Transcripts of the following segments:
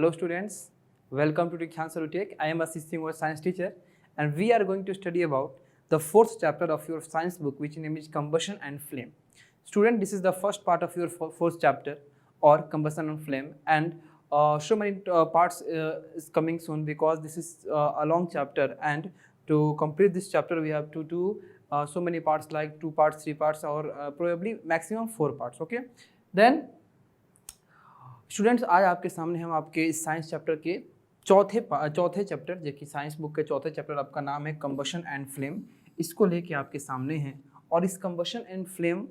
Hello students, welcome to Dikshant Sarutech. I am assisting our science teacher and we are going to study about the fourth chapter of your science book, which name is combustion and flame. Student, this is the first part of your fourth chapter or combustion and flame, and so many parts is coming soon because this is a long chapter, and to complete this chapter we have to do so many parts like 2 parts, 3 parts, or probably maximum 4 parts. Okay, then students आज आपके सामने हम आपके इस science chapter के चौथे chapter, जो कि साइंस बुक के चौथे चैप्टर आपका नाम है कम्बशन एंड फ्लेम, इसको लेके आपके सामने हैं। और इस कम्बशन एंड फ्लेम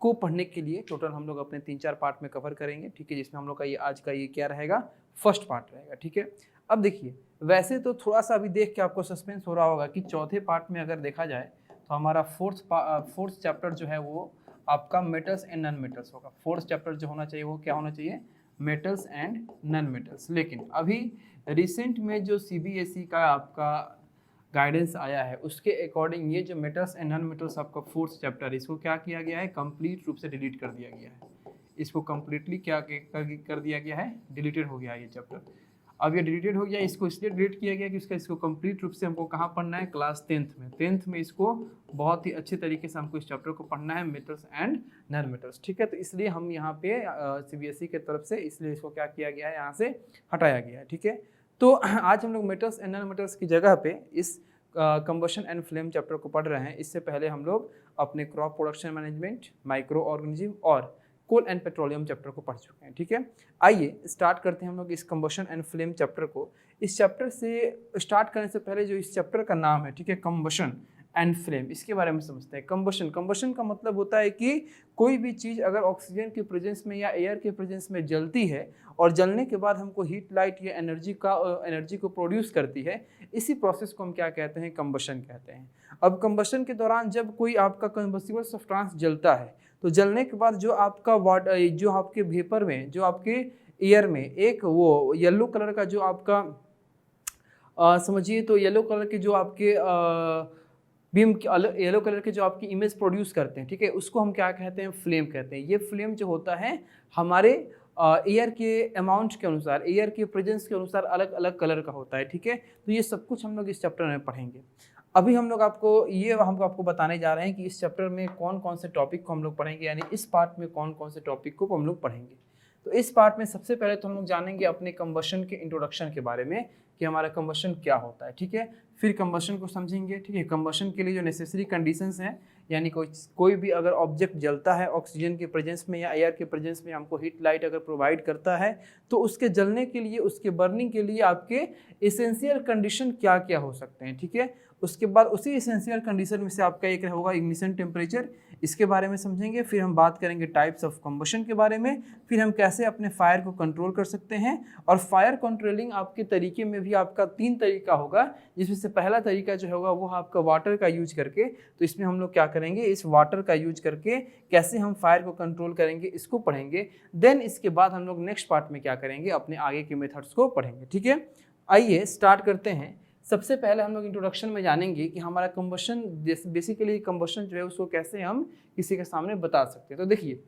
को पढ़ने के लिए टोटल हम लोग अपने 3-4 पार्ट में कवर करेंगे, ठीक है, जिसमें हम लोग का ये आज का ये क्या रहेगा, फर्स्ट पार्ट रहेगा, ठीक है। अब देखिए, वैसे तो थोड़ा सा अभी देख के आपको सस्पेंस हो रहा होगा कि चौथे पार्ट में अगर देखा जाए तो हमारा फोर्थ चैप्टर जो है वो आपका मेटल्स एंड नॉन मेटल्स होगा। फोर्थ चैप्टर जो होना चाहिए वो क्या होना चाहिए, मेटल्स एंड नॉन मेटल्स। लेकिन अभी रिसेंट में जो सीबीएसई का आपका गाइडेंस आया है उसके अकॉर्डिंग ये जो मेटल्स एंड नॉन मेटल्स आपका फोर्थ चैप्टर, इसको क्या किया गया है, कंप्लीट रूप से डिलीट कर दिया गया है। इसको कंप्लीटली क्या कर दिया गया है, डिलीटेड हो गया है ये चैप्टर। अब ये डिलीटेड हो गया, इसको इसलिए डिलीट किया गया कि इसको कंप्लीट रूप से हमको कहाँ पढ़ना है, क्लास 10th में इसको बहुत ही अच्छे तरीके से हमको इस चैप्टर को पढ़ना है, मेटल्स एंड नॉन मेटल्स, ठीक है। तो इसलिए हम यहाँ पे सीबीएसई की तरफ से इसलिए इसको क्या किया गया है, यहाँ से हटाया गया है, ठीक है। तो आज हम लोग मेटल्स एंड नॉन मेटल्स की जगह पे इस कम्बशन एंड फ्लेम चैप्टर को पढ़ रहे हैं। इससे पहले हम लोग अपने crop production management, micro organism और कोल एंड पेट्रोलियम चैप्टर को पढ़ चुके हैं, ठीक है। आइए स्टार्ट करते हैं हम लोग इस कम्बशन एंड फ्लेम चैप्टर को। इस चैप्टर से स्टार्ट करने से पहले जो इस चैप्टर का नाम है, ठीक है, कम्बशन एंड फ्लेम, इसके बारे में समझते हैं। कम्बशन का मतलब होता है कि कोई भी चीज़ अगर ऑक्सीजन के प्रेजेंस में या एयर के प्रेजेंस में जलती है और जलने के बाद हमको हीट, लाइट या एनर्जी को प्रोड्यूस करती है, इसी प्रोसेस को हम क्या कहते हैं, कम्बशन कहते हैं। अब कम्बशन के दौरान जब कोई आपका कंबस्टिबल सब्सटेंस जलता है तो जलने के बाद जो आपका वाटर, जो आपके वेपर में, जो आपके एयर में एक वो येलो कलर का जो आपका समझिए तो येलो कलर के जो आपके बीम, येलो कलर के जो आपकी इमेज प्रोड्यूस करते हैं, ठीक है, उसको हम क्या कहते हैं, फ्लेम कहते हैं। ये फ्लेम जो होता है हमारे एयर के अमाउंट के अनुसार, एयर के प्रेजेंस के अनुसार अलग अलग कलर का होता है, ठीक है। तो ये सब कुछ हम लोग इस चैप्टर में पढ़ेंगे। अभी हम लोग आपको बताने जा रहे हैं कि इस चैप्टर में कौन कौन से टॉपिक को हम लोग पढ़ेंगे, यानी इस पार्ट में कौन कौन से टॉपिक को हम लोग पढ़ेंगे। तो इस पार्ट में सबसे पहले तो हम लोग जानेंगे अपने कम्बशन के इंट्रोडक्शन के बारे में कि हमारा कम्बशन क्या होता है, ठीक है। फिर कम्बशन को समझेंगे, ठीक है। कम्बशन के लिए जो नेसेसरी कंडीशंस हैं, यानी कोई भी अगर ऑब्जेक्ट जलता है ऑक्सीजन के प्रेजेंस में या एयर के प्रेजेंस में, हमको हीट, लाइट अगर प्रोवाइड करता है तो उसके जलने के लिए, उसके बर्निंग के लिए आपके एसेंशियल कंडीशन क्या क्या हो सकते हैं, ठीक है। उसके बाद उसी एसेंशियल कंडीशन में से आपका एक होगा इग्निशन टेम्परेचर, इसके बारे में समझेंगे। फिर हम बात करेंगे टाइप्स ऑफ कम्बशन के बारे में, फिर हम कैसे अपने फायर को कंट्रोल कर सकते हैं। और फायर कंट्रोलिंग आपके तरीके में भी आपका 3 तरीका होगा, जिसमें से पहला तरीका जो होगा वो आपका वाटर का यूज करके। तो इसमें हम लोग क्या करेंगे, इस वाटर का यूज करके कैसे हम फायर को कंट्रोल करेंगे, इसको पढ़ेंगे। देन इसके बाद हम लोग नेक्स्ट पार्ट में क्या करेंगे, अपने आगे के मेथड्स को पढ़ेंगे, ठीक है। आइए स्टार्ट करते हैं। सबसे पहले हम लोग इंट्रोडक्शन में जानेंगे कि हमारा कम्बशन, बेसिकली कम्बशन जो है उसको कैसे हम किसी के सामने बता सकते हैं। तो देखिए,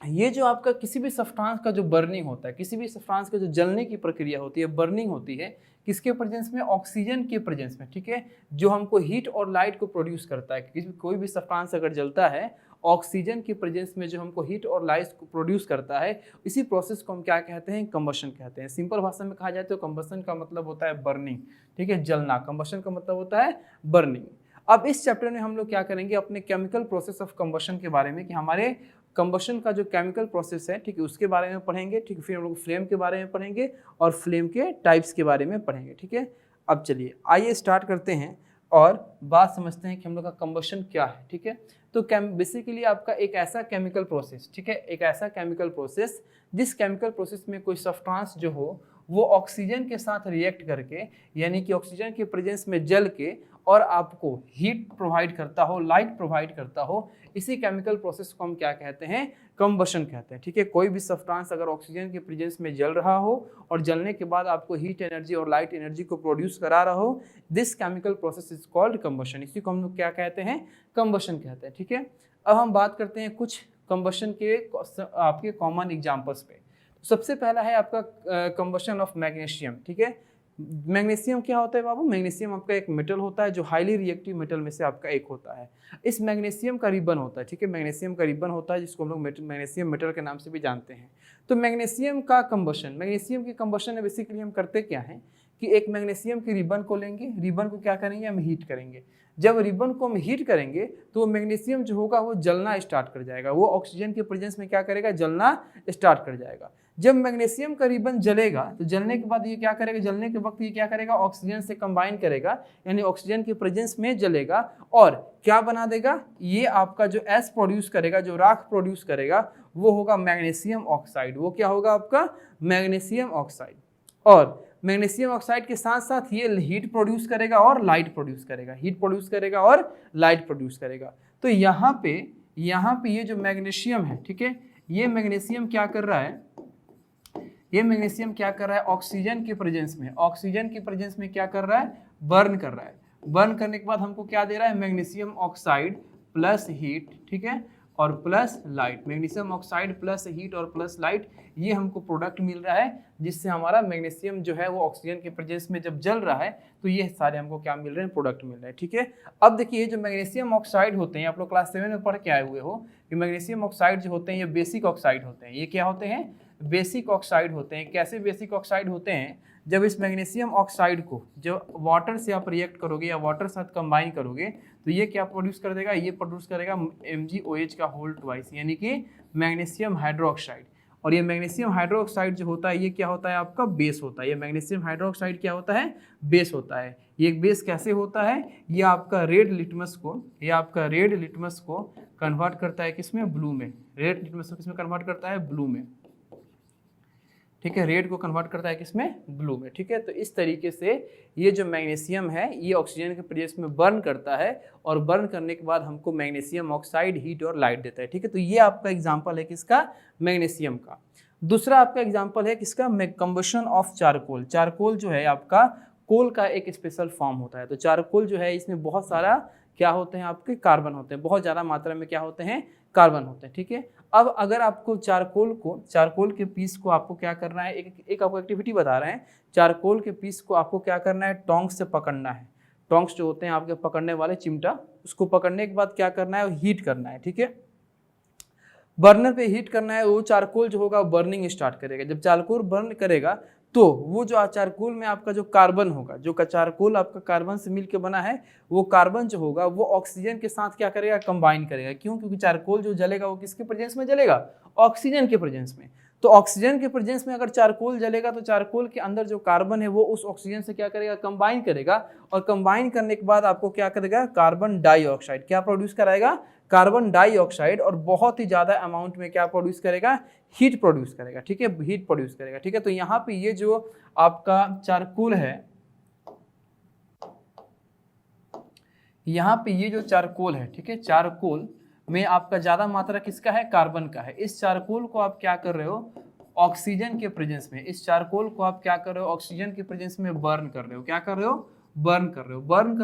ये जो आपका किसी भी सब्सटेंस का जो बर्निंग होता है, किसी भी सब्सटेंस का जो जलने की प्रक्रिया होती है, बर्निंग होती है, किसके प्रेजेंस में, ऑक्सीजन के प्रेजेंस में, ठीक है, जो हमको हीट और लाइट को प्रोड्यूस करता है। कोई भी सब्सटेंस अगर जलता है ऑक्सीजन के प्रेजेंस में, जो हमको हीट और लाइट को प्रोड्यूस करता है, इसी प्रोसेस को हम क्या कहते हैं, कम्बशन कहते हैं। सिंपल भाषा में कहा जाए तो कम्बशन का मतलब होता है बर्निंग, ठीक है, जलना। कम्बशन का मतलब होता है बर्निंग। अब इस चैप्टर में हम लोग क्या करेंगे, अपने केमिकल प्रोसेस ऑफ कम्बशन के बारे में, कि हमारे कम्बशन का जो केमिकल प्रोसेस है, ठीक है, उसके बारे में पढ़ेंगे, ठीक है। फिर हम लोग फ्लेम के बारे में पढ़ेंगे और फ्लेम के टाइप्स के बारे में पढ़ेंगे, ठीक है। अब चलिए आइए स्टार्ट करते हैं और बात समझते हैं कि हम लोग का कम्बशन क्या है, ठीक है। तो बेसिकली आपका एक ऐसा केमिकल प्रोसेस, ठीक है, एक ऐसा केमिकल प्रोसेस जिस केमिकल प्रोसेस में कोई सब्सटेंस जो हो वो ऑक्सीजन के साथ रिएक्ट करके, यानी कि ऑक्सीजन के प्रेजेंस में जल के और आपको हीट प्रोवाइड करता हो, लाइट प्रोवाइड करता हो, इसी केमिकल प्रोसेस को हम क्या कहते हैं, कम्बशन कहते हैं, ठीक है। कोई भी सब्सटेंस अगर ऑक्सीजन के प्रेजेंस में जल रहा हो और जलने के बाद आपको हीट एनर्जी और लाइट एनर्जी को प्रोड्यूस करा रहा हो, this chemical process is called combustion. इसी को हम लोग क्या कहते हैं, कम्बशन कहते हैं, ठीक है। अब हम बात करते हैं कुछ कम्बशन के आपके कॉमन एग्जाम्पल्स पे। सबसे पहला है आपका कंबशन ऑफ मैग्नीशियम, ठीक है। मैग्नीशियम क्या होता है बाबू? मैग्नीशियम आपका एक मेटल होता है जो हाईली रिएक्टिव मेटल में से आपका एक होता है। इस मैग्नीशियम का रिबन होता है, ठीक है, मैग्नीशियम का रिबन होता है जिसको हम लोग मैग्नीशियम मेटल के नाम से भी जानते हैं। तो मैग्नीशियम का कंबशन, मैग्नीशियम की कंबशन में बेसिकली हम करते क्या हैं कि एक मैग्नीशियम के रिबन को लेंगे, रिबन को क्या करेंगे, हम हीट करेंगे। जब रिबन को हम हीट करेंगे तो वो मैग्नीशियम जो होगा वो जलना स्टार्ट कर जाएगा, वो ऑक्सीजन के प्रेजेंस में क्या करेगा, जलना स्टार्ट कर जाएगा। जब मैग्नीशियम का रिबन जलेगा तो जलने के बाद ये क्या करेगा, जलने के वक्त ये क्या करेगा, ऑक्सीजन से कंबाइन करेगा, यानी ऑक्सीजन के प्रेजेंस में जलेगा और क्या बना देगा, ये आपका जो एस प्रोड्यूस करेगा, जो राख प्रोड्यूस करेगा वो होगा मैग्नीशियम ऑक्साइड। वो क्या होगा आपका, मैग्नीशियम ऑक्साइड। और मैग्नीशियम ऑक्साइड के साथ साथ ये हीट प्रोड्यूस करेगा और लाइट प्रोड्यूस करेगा, हीट प्रोड्यूस करेगा और लाइट प्रोड्यूस करेगा। तो यहाँ पे ये जो मैग्नीशियम है, ठीक है, ये मैग्नीशियम क्या कर रहा है, ये मैग्नीशियम क्या कर रहा है, ऑक्सीजन के प्रेजेंस में, ऑक्सीजन के प्रेजेंस में क्या कर रहा है, बर्न कर रहा है। बर्न करने के बाद हमको क्या दे रहा है, मैग्नीशियम ऑक्साइड प्लस हीट, ठीक है, और plus light. Magnesium oxide plus heat और प्लस लाइट, ये हमको प्रोडक्ट मिल रहा है जिससे हमारा मैग्नीशियम जो है वो ऑक्सीजन के प्रेजेंस में जब जल रहा है तो ये सारे हमको क्या मिल रहे हैं, प्रोडक्ट मिल रहे हैं, ठीक है। अब देखिए जो मैग्नीशियम ऑक्साइड होते हैं, आप लोग क्लास 7 में पढ़ के आए हुए हो कि मैग्नीशियम ऑक्साइड जो होते हैं ये बेसिक ऑक्साइड होते हैं। ये क्या होते हैं, बेसिक ऑक्साइड होते हैं। कैसे बेसिक ऑक्साइड होते हैं, जब इस मैग्नीशियम ऑक्साइड को जब वाटर से आप रिएक्ट करोगे या वाटर साथ कंबाइन करोगे तो ये क्या प्रोड्यूस कर देगा, ये प्रोड्यूस करेगा MgOH का होल ट्वाइस, यानी कि मैग्नीशियम हाइड्रोक्साइड। और ये मैग्नीशियम हाइड्रोक्साइड जो होता है ये क्या होता है, आपका बेस होता है। ये मैग्नीशियम हाइड्रोक्साइड क्या होता है, बेस होता है। ये बेस कैसे होता है, ये आपका रेड लिटमस को कन्वर्ट करता है किसमें, ब्लू में। रेड लिटमस को किसमें कन्वर्ट करता है, ब्लू में, ठीक है, रेड को कन्वर्ट करता है किसमें, ब्लू में, ठीक है। तो इस तरीके से ये जो मैग्नीशियम है ये ऑक्सीजन के प्रेजेंस में बर्न करता है और बर्न करने के बाद हमको मैग्नीशियम ऑक्साइड हीट और लाइट देता है, ठीक है। तो ये आपका एग्जांपल है किसका, मैग्नीशियम का। दूसरा आपका एग्जांपल है किसका, कंबशन ऑफ चारकोल। चारकोल जो है आपका कोल का एक स्पेशल फॉर्म होता है। तो चारकोल जो है इसमें बहुत सारा क्या होते हैं, आपके कार्बन होते हैं, बहुत ज़्यादा मात्रा में क्या होते हैं, कार्बन होते हैं, ठीक है। अब अगर आपको चारकोल के पीस को आपको क्या करना है, एक आपको एक्टिविटी बता रहे हैं। चारकोल के पीस को आपको क्या करना है, टोंग्स से पकड़ना है। टोंग्स जो होते हैं आपके पकड़ने वाले चिमटा, उसको पकड़ने के बाद क्या करना है, हीट करना है, ठीक है। बर्नर पे हीट करना है, वो चारकोल जो होगा बर्निंग स्टार्ट करेगा। जब चारकोल बर्न करेगा तो वो जो चारकोल में आपका जो कार्बन होगा, जो चारकोल आपका कार्बन से मिलकर बना है, वो कार्बन जो होगा वो ऑक्सीजन के साथ क्या करेगा, कंबाइन करेगा। क्यों, क्योंकि चारकोल जो जलेगा वो किसके प्रेजेंस में जलेगा, ऑक्सीजन के प्रेजेंस में। तो ऑक्सीजन के प्रेजेंस में अगर चारकोल जलेगा तो चारकोल के अंदर जो कार्बन है वो उस ऑक्सीजन से क्या करेगा, कंबाइन करेगा। और कंबाइन करने के बाद आपको क्या करेगा, कार्बन डाइऑक्साइड क्या प्रोड्यूस कराएगा, कार्बन डाइऑक्साइड। और बहुत ही ज्यादा अमाउंट में क्या प्रोड्यूस करेगा, हीट प्रोड्यूस करेगा, ठीक है, हीट प्रोड्यूस करेगा, ठीक है। तो यहाँ पे ये जो आपका चारकोल है, यहाँ पे ये जो चारकोल है, ठीक है, चारकोल में आपका ज्यादा मात्रा किसका है, कार्बन का है। इस चारकोल को आप क्या कर रहे हो, ऑक्सीजन के प्रेजेंस में, इस चारकोल को आप क्या कर रहे हो, ऑक्सीजन के प्रेजेंस में बर्न कर रहे हो। क्या कर रहे हो, बर्न कर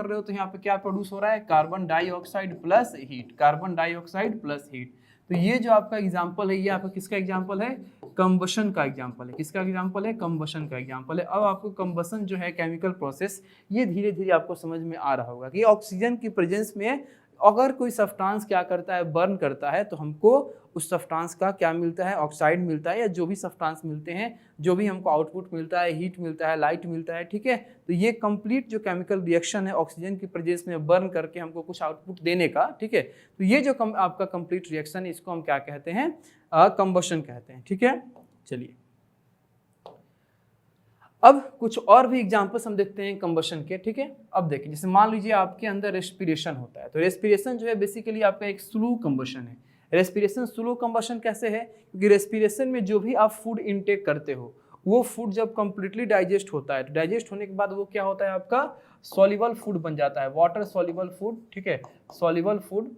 रहे हो। तो यहाँ पे क्या प्रोड्यूस हो रहा है, carbon dioxide plus heat, carbon dioxide plus heat. तो ये जो आपका एग्जांपल है ये आपका किसका एग्जांपल है, कंबशन का एग्जांपल है। किसका एग्जांपल है, कंबशन का एग्जांपल है। अब आपको कंबशन जो है केमिकल प्रोसेस, ये धीरे धीरे आपको समझ में आ रहा होगा कि ऑक्सीजन की प्रेजेंस में अगर कोई सब्सटेंस क्या करता है, बर्न करता है, तो हमको उस सब्सटेंस का क्या मिलता है, ऑक्साइड मिलता है, या जो भी सब्सटेंस मिलते हैं, जो भी हमको आउटपुट मिलता है, हीट मिलता है, लाइट मिलता है, ठीक है। तो ये कंप्लीट जो केमिकल रिएक्शन है ऑक्सीजन की प्रेजेंस में बर्न करके हमको कुछ आउटपुट देने का, ठीक है। तो ये जो आपका कंप्लीट रिएक्शन है इसको हम क्या कहते हैं, कंबशन कहते हैं, ठीक है। चलिए अब कुछ और भी एग्जांपल्स हम देखते हैं कंबशन के, ठीक है। अब देखिए, जैसे मान लीजिए आपके अंदर रेस्पिरेशन होता है, तो रेस्पिरेशन जो है बेसिकली आपका एक स्लो कंबशन है। रेस्पिरेशन स्लो कंबशन कैसे है, क्योंकि रेस्पिरेशन में जो भी आप फूड इनटेक करते हो वो फूड जब कंप्लीटली डाइजेस्ट होता है, तो डाइजेस्ट होने के बाद वो क्या होता है, आपका सॉल्युबल फूड बन जाता है, वाटर सॉल्युबल फूड, ठीक है, soluble food,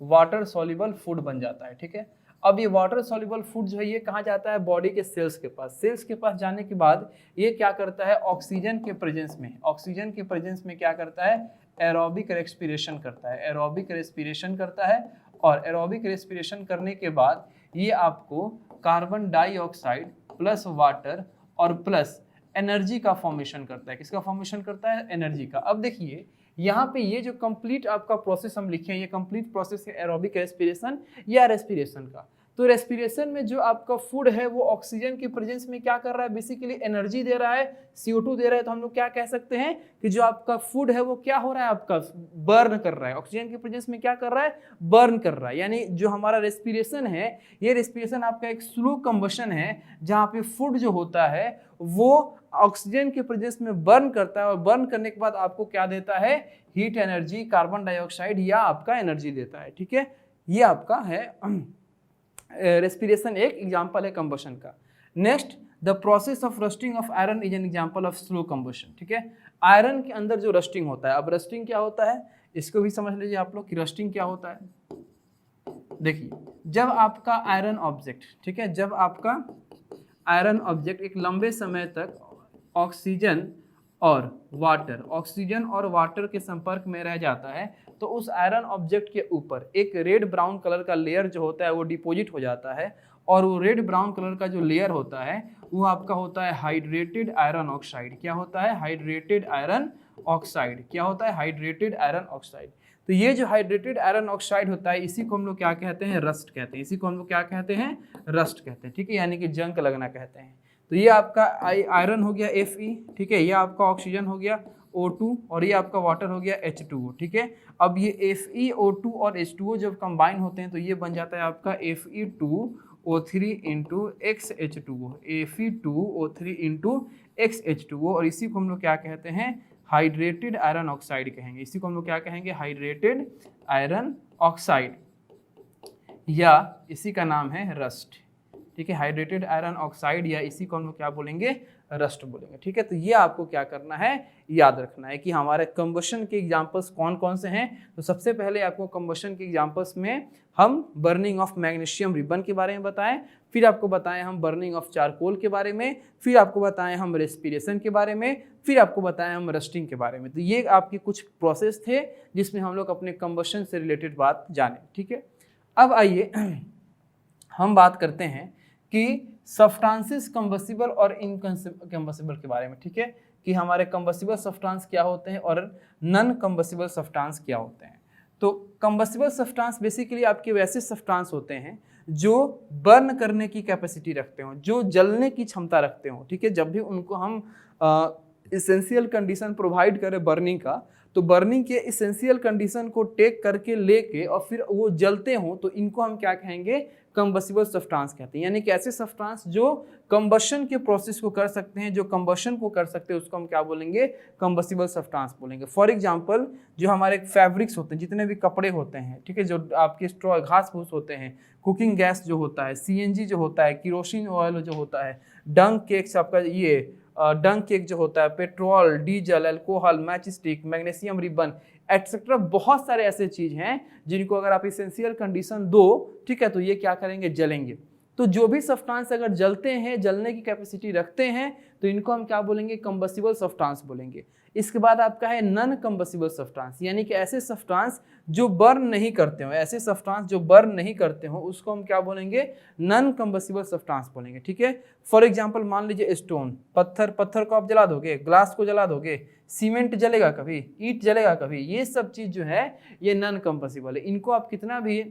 water soluble food बन जाता है, ठीक है। अब ये वाटर सॉल्युबल फूड जो है ये कहाँ जाता है, बॉडी के सेल्स के पास। सेल्स के पास जाने के बाद ये क्या करता है, ऑक्सीजन के प्रेजेंस में क्या करता है, एरोबिक रेस्पिरेशन करता है, एरोबिक रेस्पिरेशन करता है। और एरोबिक रेस्पिरेशन करने के बाद ये आपको कार्बन डाइऑक्साइड प्लस वाटर और प्लस एनर्जी का फॉर्मेशन करता है। किसका फॉर्मेशन करता है? एनर्जी का। अब देखिए यहाँ पे ये जो कंप्लीट आपका प्रोसेस हम लिखे हैं, ये कंप्लीट प्रोसेस है एरोबिक रेस्पिरेशन या रेस्पिरेशन का। तो रेस्पिरेशन में जो आपका फूड है वो ऑक्सीजन के प्रेजेंस में क्या कर रहा है? बेसिकली एनर्जी दे रहा है, CO2 दे रहा है। तो हम लोग क्या कह सकते हैं कि जो आपका फूड है वो क्या हो रहा है? आपका बर्न कर रहा है। ऑक्सीजन के प्रेजेंस में क्या कर रहा है? बर्न कर रहा है। यानी जो हमारा रेस्पिरेशन है, ये रेस्पिरेशन आपका एक स्लो कंबशन है, जहाँ पे फूड जो होता है वो ऑक्सीजन के प्रेजेंस में बर्न करता है और बर्न करने के बाद आपको क्या देता है? हीट एनर्जी, कार्बन डाइऑक्साइड या आपका एनर्जी देता है। ठीक है, ये आपका है रेस्पिरेशन, एक एग्जाम्पल है कंबशन का। Next, the process of rusting of iron is an example of slow combustion. ठीक है, आयरन के अंदर जो रस्टिंग होता है, अब रस्टिंग क्या होता है इसको भी समझ लीजिए आप लोग कि रस्टिंग क्या होता है। देखिए, जब आपका आयरन ऑब्जेक्ट, ठीक है, जब आपका आयरन ऑब्जेक्ट एक लंबे समय तक ऑक्सीजन और वाटर के संपर्क में रह जाता है, तो उस आयरन ऑब्जेक्ट के ऊपर एक रेड ब्राउन कलर का लेयर जो होता है वो डिपॉजिट हो जाता है। और वो रेड ब्राउन कलर का जो लेयर होता है वो आपका होता है हाइड्रेटेड आयरन ऑक्साइड। क्या होता है? Hydrated iron oxide. क्या होता है? Hydrated iron oxide. तो ये जो हाइड्रेटेड आयरन ऑक्साइड होता है, इसी को हम लोग क्या कहते हैं? रस्ट कहते हैं। इसी को हम लोग क्या कहते हैं? रस्ट कहते हैं। ठीक है, यानी कि जंक लगना कहते हैं। तो ये आपका आयरन हो गया Fe, ठीक है, ये आपका ऑक्सीजन हो गया O2 और ये आपका वाटर हो गया H2O। ठीक है, अब ये Fe, O2 और H2O जब कंबाइन होते हैं तो ये बन जाता है आपका Fe2O3 into XH2O, Fe2O3 into XH2O। और इसी को हम लोग क्या कहते हैं? हाइड्रेटेड आयरन ऑक्साइड कहेंगे। इसी को हम लोग क्या कहेंगे? हाइड्रेटेड आयरन ऑक्साइड, या इसी का नाम है रस्ट। ठीक है, हाइड्रेटेड आयरन ऑक्साइड या इसी को हम लोग क्या बोलेंगे? रस्ट बोलेंगे। ठीक है, तो ये आपको क्या करना है? याद रखना है कि हमारे कंबशन के एग्जांपल्स कौन कौन से हैं। तो सबसे पहले आपको कंबशन के एग्जांपल्स में हम बर्निंग ऑफ मैग्नीशियम रिबन के बारे में बताएं, फिर आपको बताएं हम बर्निंग ऑफ चारकोल के बारे में, फिर आपको बताएं हम रेस्पिरेशन के बारे में, फिर आपको बताएं हम रस्टिंग के बारे में। तो ये आपके कुछ प्रोसेस थे जिसमें हम लोग अपने कंबशन से रिलेटेड बात जाने। ठीक है, अब आइए हम बात करते हैं कि सब्सटेंसेस कंबसिबल और इनकंबसिबल के बारे में। ठीक है, कि हमारे कंबसिबल सब्सटेंस क्या होते हैं और नॉन कंबसिबल सब्सटेंस क्या होते हैं। तो कंबसिबल सब्सटेंस बेसिकली आपके वैसे सब्सटेंस होते हैं जो बर्न करने की कैपेसिटी रखते हो, जो जलने की क्षमता रखते हो। ठीक है, जब भी उनको हम इसेंशियल कंडीशन प्रोवाइड करें बर्निंग का, तो बर्निंग के इसेंशियल कंडीशन को टेक करके लेके और फिर वो जलते हो, तो इनको हम क्या कहेंगे? कंबसिबल सब्सटेंस कहते हैं। यानी कि ऐसे सब्सटेंस जो कंबशन के प्रोसेस को कर सकते हैं, जो कंबशन को कर सकते हैं, उसको हम क्या बोलेंगे? कंबसिबल सब्सटेंस बोलेंगे। फॉर एग्जांपल, जो हमारे फैब्रिक्स होते हैं, जितने भी कपड़े होते हैं, ठीक है, जो आपके स्ट्रॉ घास फूस होते हैं, कुकिंग गैस जो होता है, CNG जो होता है, किरोसिन ऑयल जो होता है, डंग केक्स आपका ये डंग केक जो होता है, petrol, diesel, alcohol, match stick, magnesium ribbon etcetera, बहुत सारे ऐसे चीज हैं जिनको अगर आप इसेंशियल कंडीशन दो, ठीक है, तो ये क्या करेंगे? जलेंगे। तो जो भी सब्सटेंस अगर जलते हैं, जलने की कैपेसिटी रखते हैं, तो इनको हम क्या बोलेंगे? कंबसिबल सब्सटेंस बोलेंगे। इसके बाद आपका है नॉन कंबसिबल सब्सटेंस, यानी कि ऐसे सब्सटेंस जो बर्न नहीं करते हो, ऐसे सब्सटेंस जो बर्न नहीं करते हो, उसको हम क्या बोलेंगे? नॉन कंबसिबल सब्सटेंस बोलेंगे। ठीक है, फॉर एग्जांपल मान लीजिए स्टोन, पत्थर को आप जला दोगे, ग्लास को जला दोगे, सीमेंट जलेगा कभी, ईंट जलेगा कभी, ये सब चीज जो है ये नॉन कंबसिबल है। इनको आप कितना भी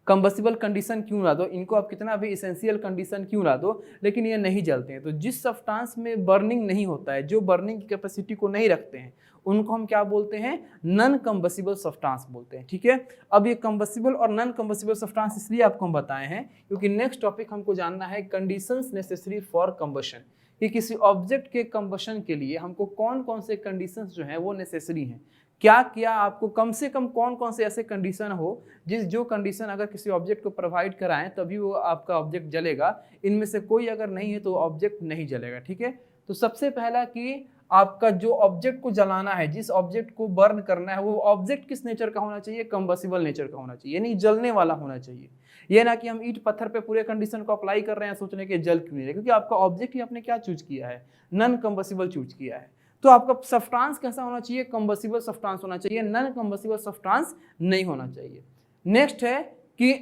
कंबसिबल कंडीशन क्यों ना दो, इनको आप कितना भी इसेंशियल कंडीशन क्यों ना दो, लेकिन ये नहीं जलते हैं। तो जिस सब्सटेंस में बर्निंग नहीं होता है, जो बर्निंग की कैपेसिटी को नहीं रखते हैं, उनको हम क्या बोलते हैं? नॉन कंबसिबल सब्सटेंस बोलते हैं। ठीक है, अब ये कंबसिबल और नॉन कंबसिबल सब्सटेंस इसलिए आपको हम बताए हैं क्योंकि नेक्स्ट टॉपिक हमको जानना है कंडीशंस नेसेसरी फॉर कंबशन, कि किसी ऑब्जेक्ट के कंबशन के लिए हमको कौन कौन से कंडीशंस जो हैं वो नेसेसरी हैं। क्या क्या आपको कम से कम कौन कौन से ऐसे कंडीशन हो जो कंडीशन अगर किसी ऑब्जेक्ट को प्रोवाइड कराएं तभी वो आपका ऑब्जेक्ट जलेगा, इनमें से कोई अगर नहीं है तो ऑब्जेक्ट नहीं जलेगा। ठीक है, तो सबसे पहला कि आपका जो ऑब्जेक्ट को जलाना है, जिस ऑब्जेक्ट को बर्न करना है, वो ऑब्जेक्ट किस नेचर का होना चाहिए? कंबसिबल नेचर का होना चाहिए, यानी जलने वाला होना चाहिए। ये ना कि हम ईंट पत्थर पे पूरे कंडीशन को अप्लाई कर रहे हैं सोचने के जल क्यों नहीं रहे, क्योंकि आपका ऑब्जेक्ट ही आपने क्या चूज किया है? नॉन कंबसिबल चूज किया है। तो आपका सब्सटेंस कैसा होना चाहिए? कंबसिबल सब्सटेंस होना चाहिए, नॉन कंबसिबल सब्सटेंस नहीं होना चाहिए। नेक्स्ट है कि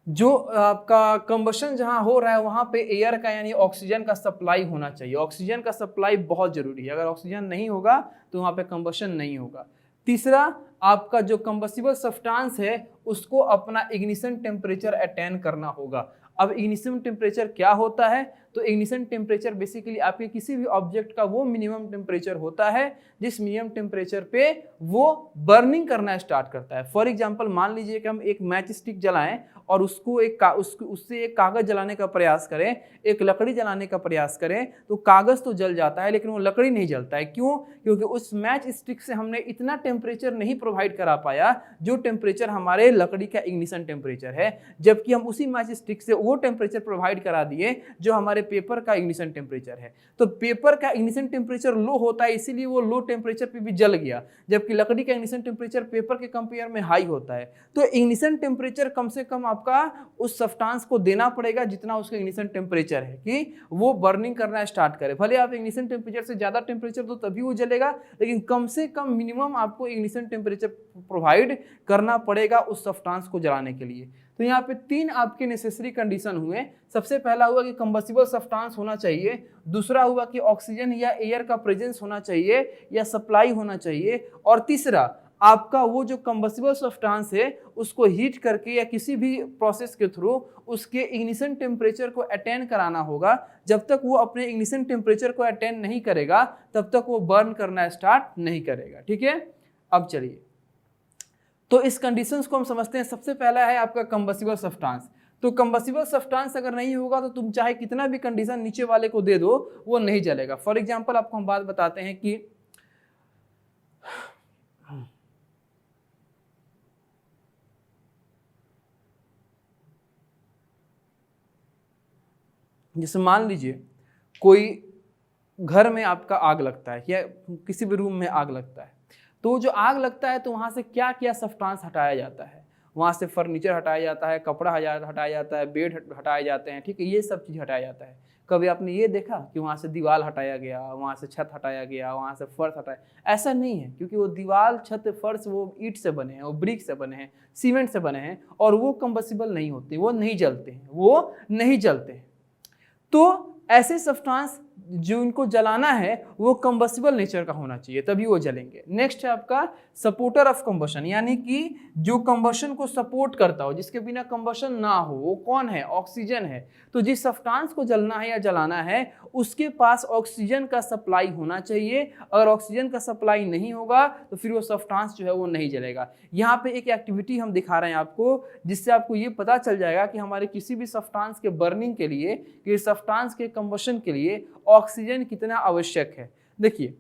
जो आपका कंबशन जहां हो रहा है वहां पे एयर का यानी ऑक्सीजन का सप्लाई होना चाहिए। ऑक्सीजन का सप्लाई बहुत जरूरी है, अगर ऑक्सीजन नहीं होगा तो वहां पे कंबशन नहीं होगा। तीसरा, आपका जो कंबसिबल सब्सटेंस है उसको अपना इग्निशन टेम्परेचर अटेन करना होगा। अब इग्निशन टेम्परेचर क्या होता है? तो इग्निशन टेम्परेचर बेसिकली आपके किसी भी ऑब्जेक्ट का वो मिनिमम टेम्परेचर होता है जिस मिनिमम टेम्परेचर पे वो बर्निंग करना स्टार्ट करता है। फॉर एग्जांपल मान लीजिए कि हम एक मैच स्टिक जलाएं और उसको उससे एक कागज जलाने का प्रयास करें, एक लकड़ी जलाने का प्रयास करें, तो कागज तो जल जाता है लेकिन वो लकड़ी नहीं जलता है। क्यों? क्योंकि उस मैच स्टिक से हमने इतना टेम्परेचर नहीं प्रोवाइड करा पाया जो टेम्परेचर हमारे लकड़ी का इग्निशन टेम्परेचर है, जबकि हम उसी मैच स्टिक से वो टेम्परेचर प्रोवाइड करा दिए जो हमारे पेपर का इग्निशन टेम्परेचर है। तो पेपर का इग्निशन टेम्परेचर लो होता है इसीलिए वो लो टेम्परेचर पे भी जल गया, जबकि लकड़ी का इग्निशन टेम्परेचर पेपर के कंपेयर में हाई होता है। तो इग्निशन टेम्परेचर कम से कम आपका उस सब्सटेंस को देना पड़ेगा जितना उसका इग्निशन टेम्परेचर है कि वो बर्निंग करना स्टार्ट करे। भले आप इग्निशन टेम्परेचर से ज्यादा टेम्परेचर दो तभी वो जलेगा, लेकिन कम से कम मिनिमम आपको इग्निशन टेम्परेचर प्रोवाइड करना पड़ेगा उस सब्सटेंस को जलाने के लिए। तो यहाँ पे तीन आपके नेसेसरी कंडीशन हुए। सबसे पहला हुआ कि कंबसिबल सब्सटेंस होना चाहिए, दूसरा हुआ कि ऑक्सीजन या एयर का प्रेजेंस होना चाहिए या सप्लाई होना चाहिए, और तीसरा आपका वो जो कंबसिबल सब्सटेंस है उसको हीट करके या किसी भी प्रोसेस के थ्रू उसके इग्निशन टेम्परेचर को अटेन कराना होगा। जब तक वो अपने इग्निशन टेम्परेचर को अटेन नहीं करेगा तब तक वो बर्न करना स्टार्ट नहीं करेगा। ठीक है, अब चलिए तो इस कंडीशंस को हम समझते हैं। सबसे पहला है आपका कंबसिबल सब्सटेंस। तो कंबसिबल सब्सटेंस अगर नहीं होगा तो तुम चाहे कितना भी कंडीशन नीचे वाले को दे दो वो नहीं जलेगा। फॉर एग्जांपल आपको हम बात बताते हैं कि जैसे मान लीजिए कोई घर में आपका आग लगता है या किसी भी रूम में आग लगता है, तो जो आग लगता है तो वहां से क्या क्या सब्सटेंस हटाया जाता है? वहां से फर्नीचर हटाया जाता है, कपड़ा हटाया जाता है, बेड हटाए जाते हैं, ठीक है, ये सब चीज हटाया जाता है। कभी आपने ये देखा कि वहां से दीवार हटाया गया, वहां से छत हटाया गया, वहां से फर्श हटाया? ऐसा नहीं है, क्योंकि वो दीवार, छत, फर्श वो ईंट से बने हैं, वो ब्रिक से बने हैं, सीमेंट से बने हैं, और वो कंबसिबल नहीं होते, वो नहीं जलते हैं, वो नहीं जलते हैं। तो ऐसे सब्सटेंस जो इनको जलाना है वो कंबसिबल नेचर का होना चाहिए तभी वो जलेंगे। नेक्स्ट है आपका सपोर्टर ऑफ कंबशन, यानी कि जो कंबशन को सपोर्ट करता हो, जिसके बिना कंबशन ना हो, वो कौन है? ऑक्सीजन है। तो जिस सब्सटेंस को जलना है या जलाना है उसके पास ऑक्सीजन का सप्लाई होना चाहिए। अगर ऑक्सीजन का सप्लाई नहीं होगा तो फिर वो सब्सटेंस जो है वो नहीं जलेगा। यहाँ पे एक एक्टिविटी हम दिखा रहे हैं आपको, जिससे आपको ये पता चल जाएगा कि हमारे किसी भी सब्सटेंस के बर्निंग के लिए, कि सब्सटेंस के कंबशन के लिए ऑक्सीजन कितना आवश्यक है। देखिए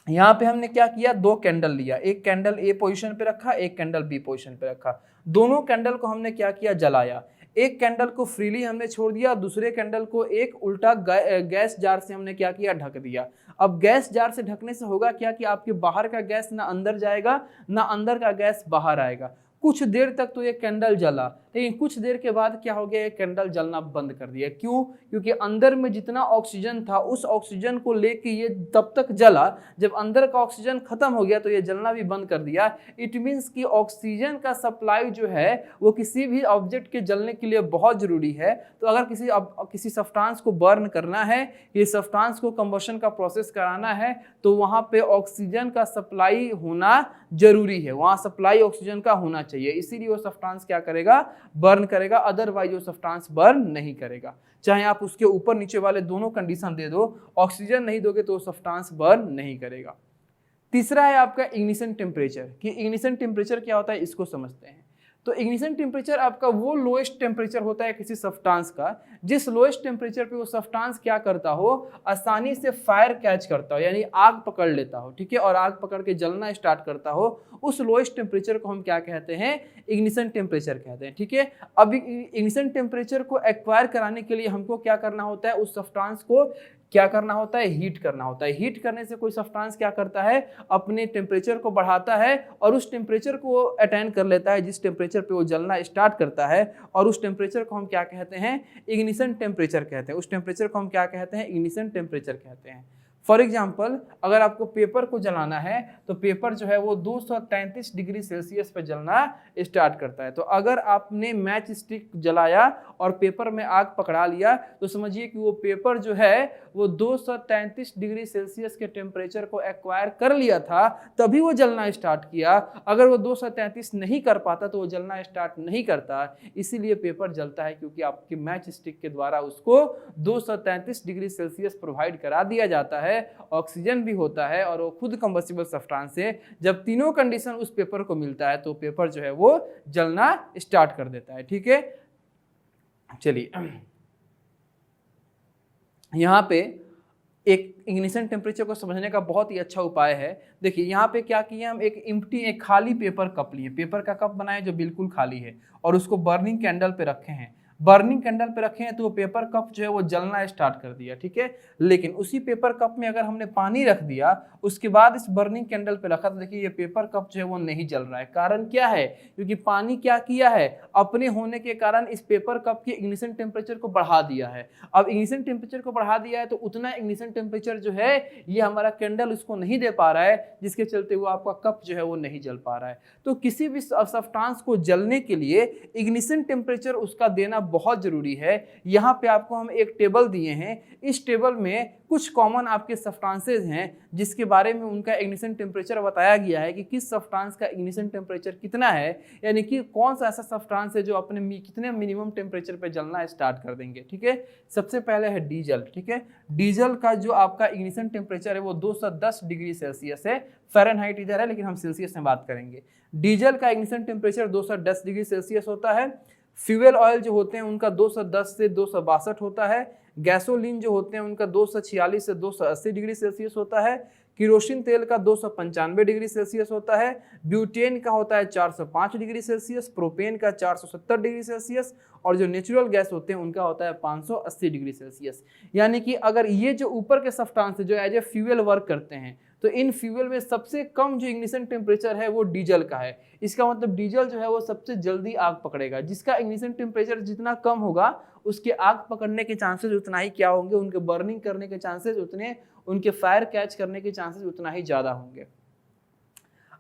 यहाँ पे हमने क्या किया, दो कैंडल लिया, एक कैंडल ए पोजीशन पे रखा, एक कैंडल बी पोजीशन पे रखा। दोनों कैंडल को हमने क्या किया, जलाया। एक कैंडल को फ्रीली हमने छोड़ दिया, दूसरे कैंडल को एक उल्टा गैस जार से हमने क्या किया, ढक दिया। अब गैस जार से ढकने से होगा क्या कि आपके बाहर का गैस ना अंदर जाएगा ना अंदर का गैस बाहर आएगा। कुछ देर तक तो ये कैंडल जला, लेकिन कुछ देर के बाद क्या हो गया, ये कैंडल जलना बंद कर दिया। क्यों? क्योंकि अंदर में जितना ऑक्सीजन था उस ऑक्सीजन को लेके ये तब तक जला, जब अंदर का ऑक्सीजन खत्म हो गया तो ये जलना भी बंद कर दिया। इट मीन्स कि ऑक्सीजन का सप्लाई जो है वो किसी भी ऑब्जेक्ट के जलने के लिए बहुत जरूरी है। तो अगर किसी सब्सटेंस को बर्न करना है, ये सब्सटेंस को कंबशन का प्रोसेस कराना है, तो वहां पे ऑक्सीजन का सप्लाई होना जरूरी है, वहां सप्लाई ऑक्सीजन का होना चाहिए, इसीलिए वो सब्सटेंस क्या करेगा, बर्न करेगा। अदरवाइज वो सब्सटेंस बर्न नहीं करेगा। चाहे आप उसके ऊपर नीचे वाले दोनों कंडीशन दे दो, ऑक्सीजन नहीं दोगे तो सब्सटेंस बर्न नहीं करेगा। तीसरा है आपका इग्निशन टेम्परेचर, कि इग्निशन टेम्परेचर क्या होता है इसको समझते हैं। तो इग्निशन टेम्परेचर आपका वो लोएस्ट टेम्परेचर होता है किसी सब्सटेंस का, जिस लोएस्ट टेम्परेचर पे वो सब्सटेंस क्या करता हो, आसानी से फायर कैच करता हो, यानी आग पकड़ लेता हो, ठीक है, और आग पकड़ के जलना स्टार्ट करता हो। उस लोएस्ट टेम्परेचर को हम क्या कहते हैं, इग्निशन टेम्परेचर कहते हैं, ठीक है। अब इग्निशन टेम्परेचर को एक्वायर कराने के लिए हमको क्या करना होता है, उस सब्सटेंस को क्या करना होता है, हीट करना होता है। हीट करने से कोई सब्सटेंस क्या करता है, अपने टेम्परेचर को बढ़ाता है और उस टेम्परेचर को अटेन कर लेता है जिस टेम्परेचर पे वो जलना स्टार्ट करता है, और उस टेम्परेचर को हम क्या कहते हैं, इग्निशन टेम्परेचर कहते हैं। उस टेम्परेचर को हम क्या कहते हैं, इग्निशन टेम्परेचर कहते हैं। फॉर एग्जाम्पल अगर आपको पेपर को जलाना है तो पेपर जो है वो 233 डिग्री सेल्सियस पे जलना स्टार्ट करता है। तो अगर आपने मैच स्टिक जलाया और पेपर में आग पकड़ा लिया तो समझिए कि वो पेपर जो है वो 233 डिग्री सेल्सियस के टेम्परेचर को एक्वायर कर लिया था, तभी वो जलना स्टार्ट किया। अगर वो 233 नहीं कर पाता तो वो जलना स्टार्ट नहीं करता। इसीलिए पेपर जलता है क्योंकि आपके मैच स्टिक के द्वारा उसको 233 डिग्री सेल्सियस प्रोवाइड करा दिया जाता है, ऑक्सीजन भी होता है और वो खुद कंबस्टिबल सब्सटेंस है। जब तीनों कंडीशन उस पेपर को मिलता है तो पेपर जो है वो जलना स्टार्ट कर देता है। ठीक है, चलिए यहां पे एक इग्निशन टेम्परेचर को समझने का बहुत ही अच्छा उपाय है। देखिए यहाँ पे क्या किया, हम एक खाली पेपर कप लिए, पेपर का कप बनाए जो बिल्कुल खाली है और उसको बर्निंग कैंडल पे रखे हैं। बर्निंग कैंडल पे रखे हैं तो वो पेपर कप जो है वो जलना स्टार्ट कर दिया। ठीक है, लेकिन उसी पेपर कप में अगर हमने पानी रख दिया उसके बाद इस बर्निंग कैंडल पे रखा तो देखिए ये पेपर कप जो है वो नहीं जल रहा है। कारण क्या है, क्योंकि पानी क्या किया है, अपने होने के कारण इस पेपर कप के इग्निशन टेम्परेचर को बढ़ा दिया है। अब इग्निशन टेम्परेचर को बढ़ा दिया है तो उतना इग्निशन टेम्परेचर जो है ये हमारा कैंडल उसको नहीं दे पा रहा है, जिसके चलते वो आपका कप जो है वो नहीं जल पा रहा है। तो किसी भी सब्सटेंस को जलने के लिए इग्निशन टेम्परेचर उसका देना बहुत जरूरी है। यहाँ पे आपको हम एक टेबल दिए हैं, इस टेबल में कुछ कॉमन आपके सब्सटेंसेस हैं जिसके बारे में उनका इग्निशन टेम्परेचर बताया गया है कि किस सब्सटेंस का इग्निशन टेम्परेचर कितना है, यानी कि कौन सा ऐसा सब्सटेंस है जो अपने कितने मिनिमम टेम्परेचर पे जलना स्टार्ट कर देंगे। ठीक है, सबसे पहले है डीजल। ठीक है, डीजल का जो आपका इग्निशन टेम्परेचर है वो 210 डिग्री सेल्सियस है। फ़ारेनहाइट इधर है लेकिन हम सेल्सियस में बात करेंगे। डीजल का इग्निशन टेम्परेचर 210 डिग्री सेल्सियस होता है। फ्यूल ऑयल जो होते हैं उनका 210 से 262 होता है। गैसोलीन जो होते हैं उनका 246 से 280 डिग्री सेल्सियस होता है। किरोसिन तेल का 295 डिग्री सेल्सियस होता है। ब्यूटेन का होता है 405 डिग्री सेल्सियस। प्रोपेन का 470 डिग्री सेल्सियस और जो नेचुरल गैस होते हैं उनका होता है 580 डिग्री सेल्सियस। यानी कि अगर ये जो ऊपर के सब्सटेंस जो एज ए फ्यूल वर्क करते हैं तो इन फ्यूल में सबसे कम जो इग्निशन टेम्परेचर है वो डीजल का है। इसका मतलब डीजल जो है वो सबसे जल्दी आग पकड़ेगा। जिसका इग्निशन टेम्परेचर जितना कम होगा उसके आग पकड़ने के चांसेस उतना ही क्या होंगे, उनके बर्निंग करने के चांसेस उतने, उनके फायर कैच करने के चांसेस उतना ही ज़्यादा होंगे।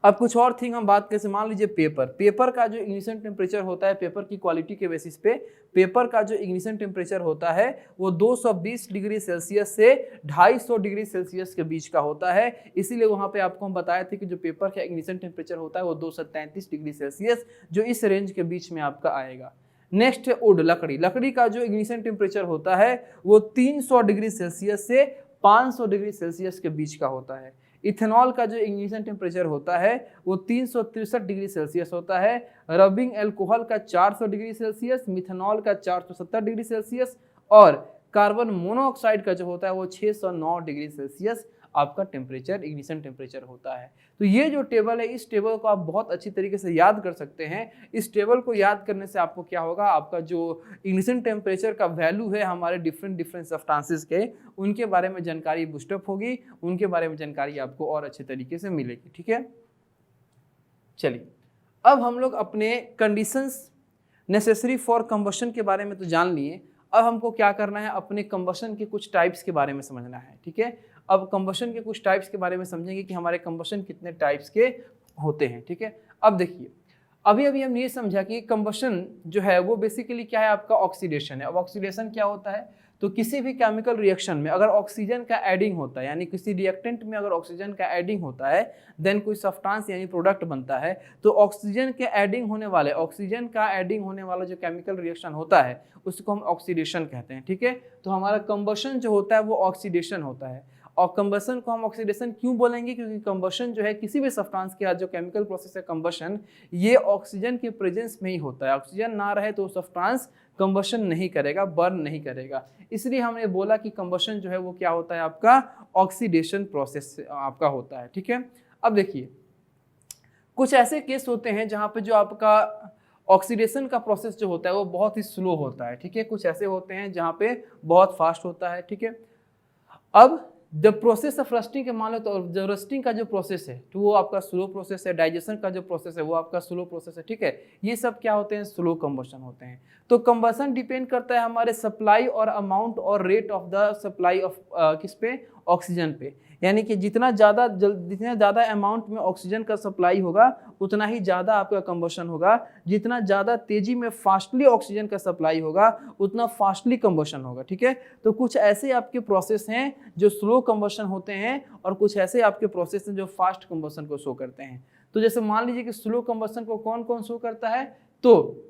अब कुछ और थिंग हम बात कैसे, मान लीजिए पेपर का जो इग्निशन टेम्परेचर होता है, पेपर की क्वालिटी के बेसिस पे पेपर का जो इग्निशन टेम्परेचर होता है वो 220 डिग्री सेल्सियस से 250 डिग्री सेल्सियस के बीच का होता है। इसीलिए वहाँ पे आपको हम बताए थे कि जो पेपर का इग्निशन टेम्परेचर होता है वो 233 डिग्री सेल्सियस जो इस रेंज के बीच में आपका आएगा। नेक्स्ट है वुड, लकड़ी का जो इग्निशन टेम्परेचर होता है वो 300 डिग्री सेल्सियस से 500 डिग्री सेल्सियस के बीच का होता है। इथेनॉल का जो इग्निशन टेम्परेचर होता है वो 363 डिग्री सेल्सियस होता है। रबिंग एल्कोहल का 400 डिग्री सेल्सियस, मिथेनॉल का 470 डिग्री सेल्सियस और कार्बन मोनोऑक्साइड का जो होता है वो 609 डिग्री सेल्सियस आपका टेम्परेचर, इग्निशन टेम्परेचर होता है। तो ये जो टेबल है इस टेबल को आप बहुत अच्छी तरीके से याद कर सकते हैं। इस टेबल को याद करने से आपको क्या होगा, आपका जो इग्निशन टेम्परेचर का वैल्यू है हमारे डिफरेंट सब्सटेंसेस के, उनके बारे में जानकारी बूस्टअप होगी, उनके बारे में जानकारी आपको और अच्छे तरीके से मिलेगी। ठीक है, चलिए अब हम लोग अपने कंडीशंस नेसेसरी फॉर कंबशन के बारे में तो जान लिए। अब हमको क्या करना है, अपने कंबशन के कुछ टाइप्स के बारे में समझना है। ठीक है, अब कंबशन के कुछ टाइप्स के बारे में समझेंगे कि हमारे कंबशन कितने टाइप्स के होते हैं। ठीक है, अब देखिए अभी हमने ये समझा कि कंबशन जो है वो बेसिकली क्या है, आपका ऑक्सीडेशन है। अब ऑक्सीडेशन क्या होता है, तो किसी भी केमिकल रिएक्शन में अगर ऑक्सीजन का एडिंग होता है, यानी किसी रिएक्टेंट में अगर ऑक्सीजन का एडिंग होता है देन कोई सब्सटेंस यानी प्रोडक्ट बनता है, तो ऑक्सीजन का एडिंग होने वाला जो केमिकल रिएक्शन होता है उसको हम ऑक्सीडेशन कहते हैं। ठीक है, तो हमारा कंबशन जो होता है वो ऑक्सीडेशन होता है। और कंबशन को हम ऑक्सीडेशन क्यों बोलेंगे, क्योंकि कंबशन जो है किसी भी सब्सटेंस के जो केमिकल प्रोसेस है कंबशन, ये ऑक्सीजन के प्रेजेंस में ही होता है। ऑक्सीजन ना रहे तो सब्सटेंस कंबशन नहीं करेगा, बर्न नहीं करेगा। इसलिए हमने बोला कि कंबशन जो है वो क्या होता है, आपका ऑक्सीडेशन प्रोसेस आपका होता है। ठीक है, अब देखिए कुछ ऐसे केस होते हैं जहाँ पे जो आपका ऑक्सीडेशन का प्रोसेस जो होता है वो बहुत ही स्लो होता है। ठीक है, कुछ ऐसे होते हैं जहाँ पे बहुत फास्ट होता है। ठीक है, अब जब प्रोसेस ऑफ रस्टिंग के मान लो तो जो रस्टिंग का जो प्रोसेस है तो वो आपका स्लो प्रोसेस है, डाइजेशन का जो प्रोसेस है वो आपका स्लो प्रोसेस है। ठीक है, ये सब क्या होते हैं, स्लो कंबशन होते हैं। तो कंबशन डिपेंड करता है हमारे सप्लाई और अमाउंट और rate of the supply of किस पे, ऑक्सीजन पे। यानी कि जितना ज़्यादा अमाउंट में ऑक्सीजन का सप्लाई होगा उतना ही ज़्यादा आपका कंबशन होगा, जितना ज़्यादा तेजी में फास्टली ऑक्सीजन का सप्लाई होगा उतना फास्टली कंबशन होगा। ठीक है, तो कुछ ऐसे आपके प्रोसेस हैं जो स्लो कंबशन होते हैं और कुछ ऐसे आपके प्रोसेस हैं जो फास्ट कंबशन को शो करते हैं। तो जैसे मान लीजिए कि स्लो कंबशन को कौन कौन शो करता है, तो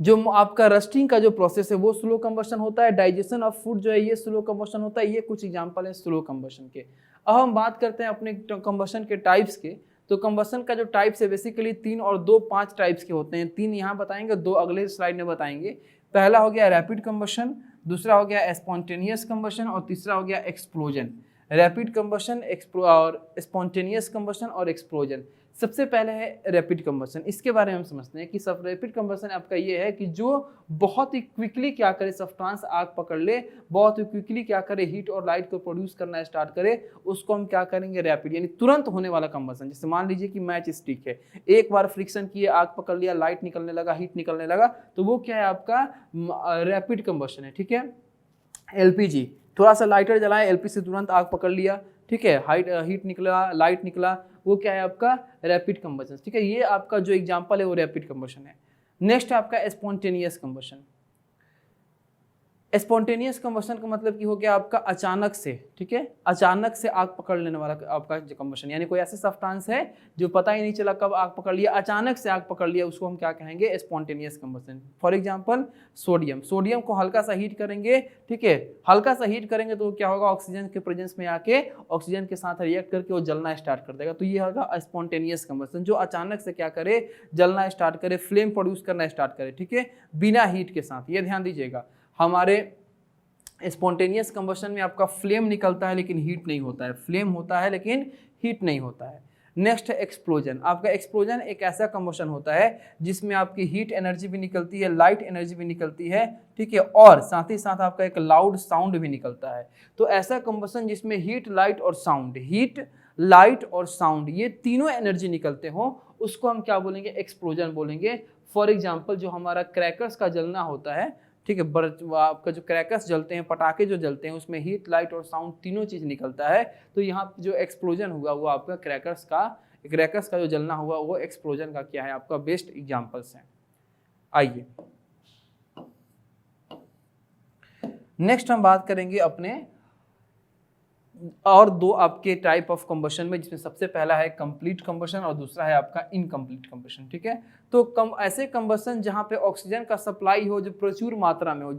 जो आपका रस्टिंग का जो प्रोसेस है वो स्लो कंबशन होता है, डाइजेशन ऑफ फूड जो है ये स्लो कंबशन होता है। ये कुछ एग्जांपल है स्लो कंबशन के। अब हम बात करते हैं अपने कंबशन के टाइप्स के। तो कंबशन का जो टाइप्स है बेसिकली 3 और 2 5 टाइप्स के होते हैं। 3 यहाँ बताएंगे, 2 अगले स्लाइड में बताएंगे। पहला हो गया रैपिड कंबशन, दूसरा हो गया स्पॉन्टेनियस कंबशन और तीसरा हो गया एक्सप्लोजन। रैपिड कंबशन और स्पॉन्टेनियस कंबशन और एक्सप्लोजन। सबसे पहले है रैपिड कंबशन। इसके बारे में हम समझते हैं कि सब रैपिड कंबशन आपका ये है कि जो बहुत ही क्विकली क्या करे, सब्सटेंस आग पकड़ ले, बहुत ही क्विकली क्या करे, हीट और लाइट को प्रोड्यूस करना स्टार्ट करे, उसको हम क्या करेंगे रैपिड, यानी तुरंत होने वाला कंबशन। जैसे मान लीजिए कि मैच स्टिक है, एक बार फ्रिक्शन किए, आग पकड़ लिया, लाइट निकलने लगा, हीट निकलने लगा, तो वो क्या है आपका रैपिड कंबशन है। ठीक है, एलपीजी, थोड़ा सा लाइटर जलाए, एलपीजी से तुरंत आग पकड़ लिया, ठीक है, हीट निकला, लाइट निकला, वो क्या है आपका रैपिड कंबशन। ठीक है, ये आपका जो एग्जांपल है वो रैपिड कंबशन है। नेक्स्ट है आपका स्पॉन्टेनियस कंबशन। स्पॉन्टेनियस कंबशन का मतलब कि हो गया आपका अचानक से, ठीक है, अचानक से आग पकड़ लेने वाला आपका कंबशन। यानी कोई ऐसे सब्सटेंस है जो पता ही नहीं चला कब आग पकड़ लिया, अचानक से आग पकड़ लिया, उसको हम क्या कहेंगे spontaneous combustion. For example sodium को हल्का सा हीट करेंगे, ठीक है, हल्का सा हीट करेंगे तो क्या होगा, ऑक्सीजन के प्रेजेंस में आके ऑक्सीजन के साथ रिएक्ट करके वो जलना स्टार्ट कर देगा। तो ये होगा स्पॉन्टेनियस कंबशन, जो अचानक से क्या करे, जलना स्टार्ट करे, फ्लेम प्रोड्यूस करना स्टार्ट करे, ठीक है, बिना हीट के साथ। ये ध्यान दीजिएगा, हमारे स्पॉन्टेनियस कंबशन में आपका फ्लेम निकलता है लेकिन हीट नहीं होता है, फ्लेम होता है लेकिन हीट नहीं होता है। नेक्स्ट है एक्सप्लोजन। आपका एक्सप्लोजन एक ऐसा कंबशन होता है जिसमें आपकी हीट एनर्जी भी निकलती है, लाइट एनर्जी भी निकलती है, ठीक है, और साथ ही साथ आपका एक लाउड साउंड भी निकलता है। तो ऐसा कंबशन जिसमें हीट, लाइट और साउंड, हीट, लाइट और साउंड, ये तीनों एनर्जी निकलते हो, उसको हम क्या बोलेंगे, एक्सप्लोजन बोलेंगे। फॉर एग्जाम्पल जो हमारा क्रैकर्स का जलना होता है, ठीक है, आपका जो क्रैकर्स जलते हैं, पटाखे जो जलते हैं, उसमें हीट, लाइट और साउंड तीनों चीज़ निकलता है। तो यहाँ जो एक्सप्लोजन हुआ वो आपका क्रैकर्स का जो जलना हुआ वो एक्सप्लोजन का क्या है, आपका बेस्ट एग्जांपल्स हैं। आइए नेक्स्ट हम बात करेंगे अपने और 2 आपके टाइप ऑफ कंबशन में, जिसमें सबसे पहला है कंप्लीट कंबशन और दूसरा है आपका इनकम्प्लीट कंबशन। ठीक है, तो ऐसे कंबशन जहां पे ऑक्सीजन का सप्लाई हो जो प्रचुर मात्रा में हो,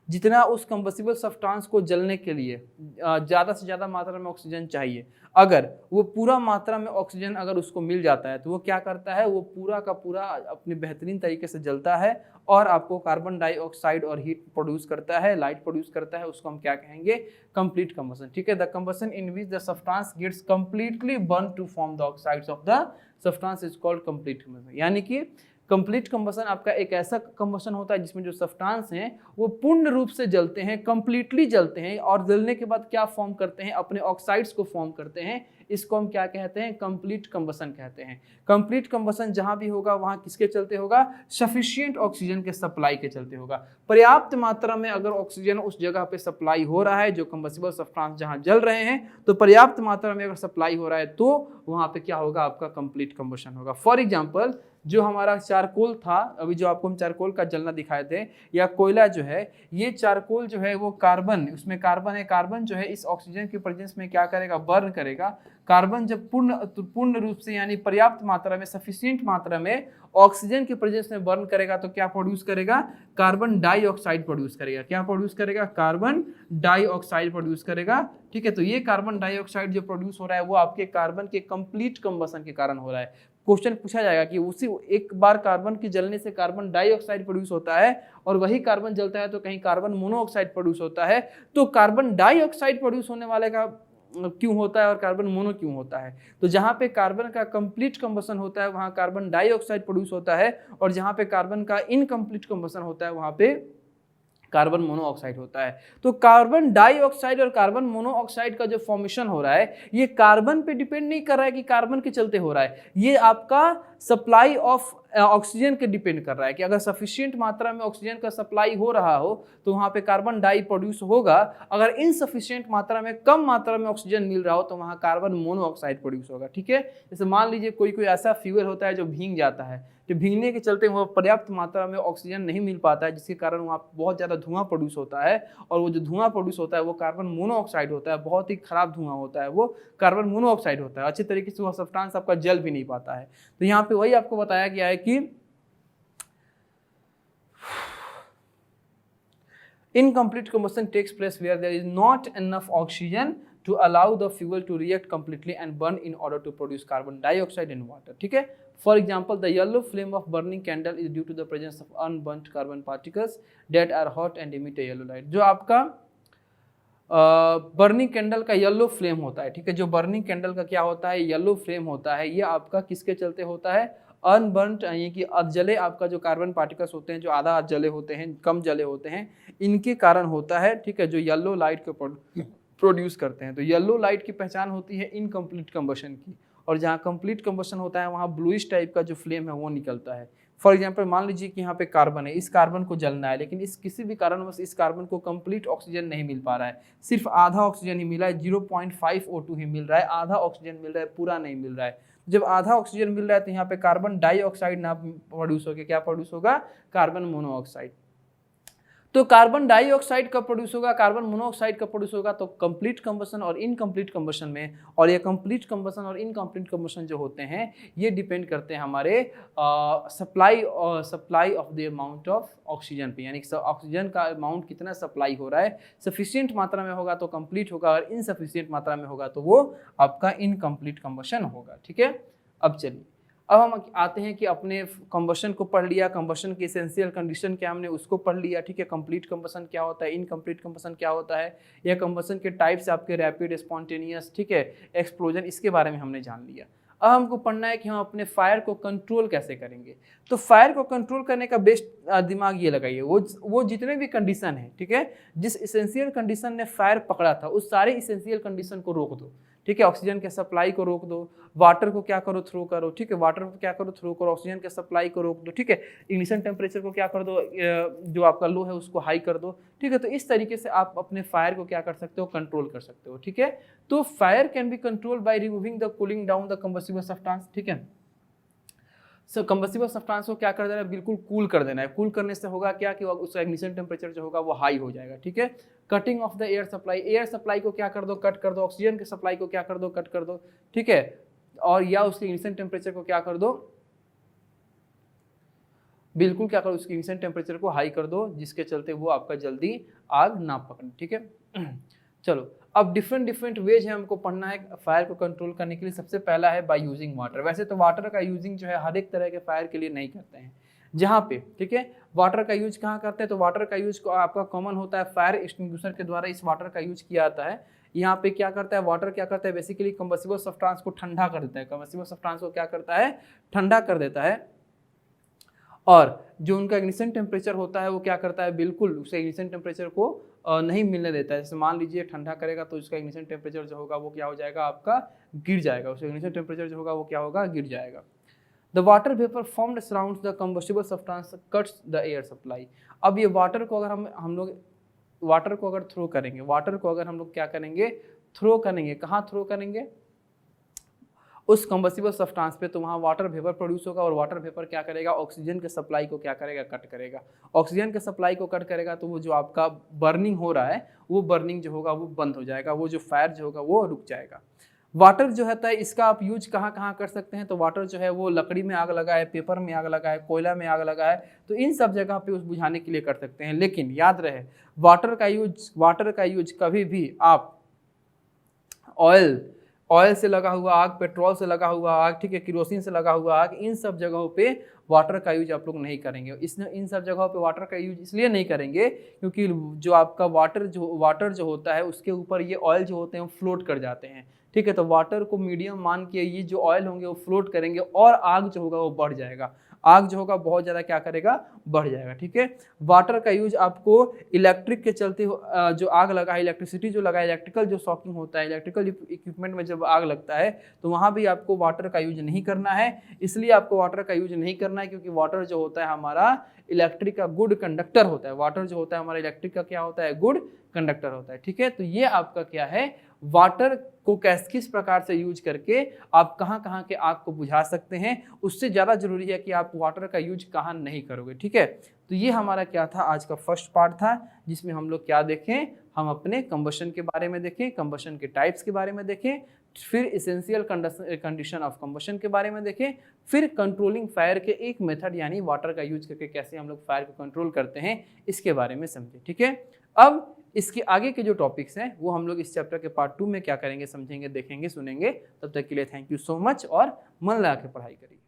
जितना उस कंबसिबल सब्सटेंस को जलने के लिए ज़्यादा से ज़्यादा मात्रा में ऑक्सीजन चाहिए, अगर वो पूरा मात्रा में ऑक्सीजन अगर उसको मिल जाता है तो वो क्या करता है, वो पूरा का पूरा अपने बेहतरीन तरीके से जलता है और आपको कार्बन डाइऑक्साइड और हीट प्रोड्यूस करता है, लाइट प्रोड्यूस करता है। उसको हम क्या कहेंगे, कंप्लीट कंबशन। ठीक है, the combustion in which the substance gets completely burn to form the oxides of the substance is called complete combustion. यानी कि कंप्लीट कंबशन आपका एक ऐसा कंबशन होता है जिसमें जो सब्सटेंस हैं वो पूर्ण रूप से जलते हैं, कंप्लीटली जलते हैं, और जलने के बाद क्या फॉर्म करते हैं, अपने ऑक्साइड्स को फॉर्म करते हैं। इसको हम क्या कहते हैं, कंप्लीट कंबशन कहते हैं। कंप्लीट कंबशन जहां भी होगा वहां किसके चलते होगा, सफिशिएंट ऑक्सीजन के सप्लाई के चलते होगा। पर्याप्त मात्रा में अगर ऑक्सीजन उस जगह पे सप्लाई हो रहा है, जो कंबसिबल सब्सटेंस जहां जल रहे हैं, तो पर्याप्त मात्रा में अगर सप्लाई हो रहा है तो वहां पे क्या होगा, आपका कंप्लीट कंबशन होगा। फॉर एग्जाम्पल जो हमारा चारकोल था, अभी जो आपको हम चारकोल का जलना दिखाए थे, या कोयला जो है, ये चारकोल जो है वो कार्बन, उसमें कार्बन है, कार्बन जो है इस ऑक्सीजन की प्रेजेंस में क्या करेगा, बर्न करेगा। कार्बन जब पूर्ण रूप से यानी पर्याप्त मात्रा में, सफिशिएंट मात्रा में ऑक्सीजन की प्रेजेंस में बर्न करेगा तो क्या प्रोड्यूस करेगा, कार्बन डाइऑक्साइड प्रोड्यूस करेगा। क्या प्रोड्यूस करेगा, कार्बन डाइऑक्साइड प्रोड्यूस करेगा। ठीक है, तो ये कार्बन डाइऑक्साइड जो प्रोड्यूस हो रहा है वो आपके कार्बन के कंप्लीट कंबशन के कारण हो रहा है। क्वेश्चन पूछा जाएगा कि उसी एक बार कार्बन के जलने से कार्बन डाइऑक्साइड प्रोड्यूस होता है और वही कार्बन जलता है तो कहीं कार्बन मोनोऑक्साइड प्रोड्यूस होता है, तो कार्बन डाइऑक्साइड प्रोड्यूस होने वाले का क्यों होता है और कार्बन मोनो क्यों होता है। तो जहां पे कार्बन का कंप्लीट कंबशन होता है वहां कार्बन डाइऑक्साइड प्रोड्यूस होता है, और जहां पे कार्बन का इनकम्प्लीट कंबशन होता है वहां पे कार्बन मोनोऑक्साइड होता है। तो कार्बन डाइऑक्साइड और कार्बन मोनोऑक्साइड का जो फॉर्मेशन हो रहा है ये कार्बन पे डिपेंड नहीं कर रहा है कि कार्बन के चलते हो रहा है, ये आपका सप्लाई ऑफ ऑक्सीजन के डिपेंड कर रहा है कि अगर सफिशिएंट मात्रा में ऑक्सीजन का सप्लाई हो रहा हो तो वहाँ पे कार्बन डाई प्रोड्यूस होगा, अगर इनसफिशिएंट मात्रा में कम मात्रा में ऑक्सीजन मिल रहा हो तो वहाँ कार्बन मोनोऑक्साइड प्रोड्यूस होगा। ठीक है, जैसे मान लीजिए कोई ऐसा फ्यूल होता है जो भीग जाता है, तो भीगने के चलते वह पर्याप्त मात्रा में ऑक्सीजन नहीं मिल पाता है, जिसके कारण वहाँ बहुत ज़्यादा धुआं प्रोड्यूस होता है, और वो जो धुआं प्रोड्यूस होता है वो कार्बन मोनोऑक्साइड होता है, बहुत ही खराब धुआं होता है, वो कार्बन मोनोऑक्साइड होता है, अच्छी तरीके से वह सब्सटेंस आपका जल भी नहीं पाता है। तो यहाँ पे वही आपको बताया गया है कि incomplete combustion takes place where there is not enough oxygen to allow the fuel to react completely and burn in order to produce carbon dioxide and water. ठीक है, for example the yellow flame of burning candle is due to the presence of unburnt carbon particles that are hot and emit a yellow light. जो आपका burning candle का yellow flame होता है, ठीक है, जो बर्निंग कैंडल का क्या होता है, येलो फ्लेम होता है, ये आपका किसके चलते होता है, अनबर्न्ड यानी कि अधजले आपका जो कार्बन पार्टिकल्स होते हैं जो आधा अधजले होते हैं, कम जले होते हैं, इनके कारण होता है। ठीक है, जो येलो लाइट को प्रोड्यूस करते हैं। तो येलो लाइट की पहचान होती है इनकम्प्लीट कंबशन की, और जहाँ कंप्लीट कंबशन होता है वहाँ ब्लूइश टाइप का जो फ्लेम है वो निकलता है। फॉर एग्जाम्पल मान लीजिए कि यहाँ पे कार्बन है, इस कार्बन को जलना है, लेकिन इस किसी भी कारणवश इस कार्बन को कंप्लीट ऑक्सीजन नहीं मिल पा रहा है, सिर्फ आधा ऑक्सीजन ही मिला है, 0.5 O2 ही मिल रहा है, आधा ऑक्सीजन मिल रहा है, पूरा नहीं मिल रहा है। जब आधा ऑक्सीजन मिल रहा है तो यहाँ पे कार्बन डाइऑक्साइड ना प्रोड्यूस होकर क्या प्रोड्यूस होगा, कार्बन मोनोऑक्साइड। तो कार्बन डाइऑक्साइड कब प्रोड्यूस होगा, कार्बन मोनोऑक्साइड कब प्रोड्यूस होगा, तो कंप्लीट कंबशन और इनकम्प्लीट कंबशन में। और ये कंप्लीट कंबशन और इनकम्प्लीट कंबशन जो होते हैं ये डिपेंड करते हैं हमारे supply of the amount of oxygen पे, यानी कि ऑक्सीजन का अमाउंट कितना सप्लाई हो रहा है, सफिशिएंट मात्रा में होगा तो कंप्लीट होगा, और इनसफिशिएंट मात्रा में होगा तो वो आपका इनकम्प्लीट कंबशन होगा। ठीक है, अब चलिए अब हम आते हैं कि अपने कंबशन को पढ़ लिया, कंबशन की एसेंशियल कंडीशन क्या हमने उसको पढ़ लिया। ठीक है, कंप्लीट कंबशन क्या होता है, इनकम्प्लीट कंबशन क्या होता है, या कंबशन के टाइप्स आपके रैपिड, स्पॉन्टेनियस, ठीक है, एक्सप्लोजन, इसके बारे में हमने जान लिया। अब हमको पढ़ना है कि हम अपने फायर को कंट्रोल कैसे करेंगे। तो फायर को कंट्रोल करने का बेस्ट दिमाग ये लगाइए, वो जितने भी कंडीशन है, ठीक है, जिस इसेंशियल कंडीशन ने फायर पकड़ा था उस सारे इसेंशियल कंडीशन को रोक दो। ठीक है, ऑक्सीजन के सप्लाई को रोक दो, वाटर को क्या करो, थ्रो करो। ठीक है, वाटर को क्या करो, थ्रो करो, ऑक्सीजन के सप्लाई को रोक दो। ठीक है, इग्निशन टेम्परेचर को क्या कर दो, जो आपका लो है उसको हाई कर दो। ठीक है, तो इस तरीके से आप अपने फायर को क्या कर सकते हो, कंट्रोल कर सकते हो। ठीक है, तो fire can be control by removing the cooling down the combustible substance. ठीक है, सो कंबस्टिबल सब्सटेंस को क्या कर देना है, बिल्कुल कूल कर देना है। कूल करने से होगा क्या कि उसका इग्निशन टेम्परेचर जो होगा वो हाई हो जाएगा। ठीक है, cutting of the air supply, air supply को क्या कर दो, कट कर दो, ऑक्सीजन के सप्लाई को क्या कर दो, कट कर दो। ठीक है, और या उसके इग्निशन टेम्परेचर को क्या कर दो, बिल्कुल क्या करो, उसके इग्निशन टेम्परेचर को हाई कर दो, जिसके चलते वो आपका जल्दी आग ना पकड़े। ठीक है, चलो अब डिफरेंट वेज है हमको पढ़ना है फायर को कंट्रोल करने के लिए। सबसे पहला है बाय यूजिंग वाटर। वैसे तो वाटर का यूजिंग जो है हर एक तरह के फायर के लिए नहीं करते हैं, जहाँ पे, ठीक है, वाटर का यूज कहाँ करते हैं, तो वाटर का यूज आपका कॉमन होता है फायर एक्सटिंग्विशर के द्वारा इस वाटर का यूज किया जाता है। यहाँ पे क्या करता है वाटर, क्या करता है, बेसिकली कंबस्टिबल सब्सटेंस को ठंडा कर देता है। कंबस्टिबल सब्सटेंस को क्या करता है, ठंडा कर देता है, और जो उनका इग्निशन टेम्परेचर होता है वो क्या करता है, बिल्कुल उसे इग्निशन टेम्परेचर को नहीं मिलने देता है। जैसे मान लीजिए ठंडा करेगा तो उसका इग्निशन टेम्परेचर जो होगा वो क्या हो जाएगा, आपका गिर जाएगा, उसका इग्निशन टेम्परेचर जो होगा वो क्या होगा, गिर जाएगा। The water vapour formed surrounds the combustible substance cuts the air supply. अब ये वाटर को अगर हम लोग वाटर को अगर थ्रो करेंगे, वाटर को अगर हम लोग क्या करेंगे, थ्रो करेंगे, कहाँ थ्रो करेंगे, उस कंबस्टिबल सब्सटेंस पे, तो वहाँ वाटर वेपर प्रोड्यूस होगा, और वाटर वेपर क्या करेगा, ऑक्सीजन के सप्लाई को क्या करेगा, कट करेगा। ऑक्सीजन के सप्लाई को कट करेगा तो वो जो आपका बर्निंग हो रहा है वो बर्निंग जो होगा वो बंद हो जाएगा, वो जो फायर जो होगा वो रुक जाएगा। वाटर जो होता है इसका आप यूज कहाँ कहाँ कर सकते हैं, तो वाटर जो है वो लकड़ी में आग लगा है, पेपर में आग लगा है, कोयला में आग लगा है, तो इन सब जगह पे उस बुझाने के लिए कर सकते हैं। लेकिन याद रहे वाटर का यूज कभी भी आप ऑयल से लगा हुआ आग, पेट्रोल से लगा हुआ आग, ठीक है, किरोसिन से लगा हुआ आग, इन सब जगहों पे वाटर का यूज आप लोग नहीं करेंगे। इन सब जगहों पे वाटर का यूज इसलिए नहीं करेंगे क्योंकि जो आपका वाटर जो होता है उसके ऊपर ये ऑयल जो होते हैं वो फ्लोट कर जाते हैं। ठीक है, तो वाटर को मीडियम मान के ये जो ऑयल होंगे वो फ्लोट करेंगे और आग जो होगा वो बढ़ जाएगा। आग जो होगा बहुत ज़्यादा क्या करेगा, बढ़ जाएगा। ठीक है, वाटर का यूज आपको इलेक्ट्रिक के चलते जो आग लगा है, इलेक्ट्रिसिटी जो लगा है, इलेक्ट्रिकल जो शॉकिंग होता है, इलेक्ट्रिकल इक्विपमेंट में जब आग लगता है तो वहाँ भी आपको वाटर का यूज नहीं करना है। इसलिए आपको वाटर का यूज नहीं करना है क्योंकि वाटर जो होता है हमारा इलेक्ट्रिक का गुड कंडक्टर होता है। वाटर जो होता है हमारा इलेक्ट्रिक का क्या होता है, गुड कंडक्टर होता है। ठीक है, तो ये आपका क्या है, वाटर को किस प्रकार से यूज करके आप कहाँ कहाँ के आग को बुझा सकते हैं। उससे ज़्यादा जरूरी है कि आप वाटर का यूज कहाँ नहीं करोगे। ठीक है, तो ये हमारा क्या था, आज का फर्स्ट पार्ट था जिसमें हम लोग क्या देखें, हम अपने कंबशन के बारे में देखें, कंबशन के टाइप्स के बारे में देखें, फिर इसेंशियल कंडीशन ऑफ कंबशन के बारे में देखें, फिर कंट्रोलिंग फायर के एक मेथड यानी वाटर का यूज करके कैसे हम लोग फायर को कंट्रोल करते हैं इसके बारे में समझे। ठीक है, अब इसके आगे के जो टॉपिक्स हैं वो हम लोग इस चैप्टर के पार्ट 2 में क्या करेंगे, समझेंगे, देखेंगे, सुनेंगे। तब तक के लिए थैंक यू सो मच और मन लगा के पढ़ाई करिए।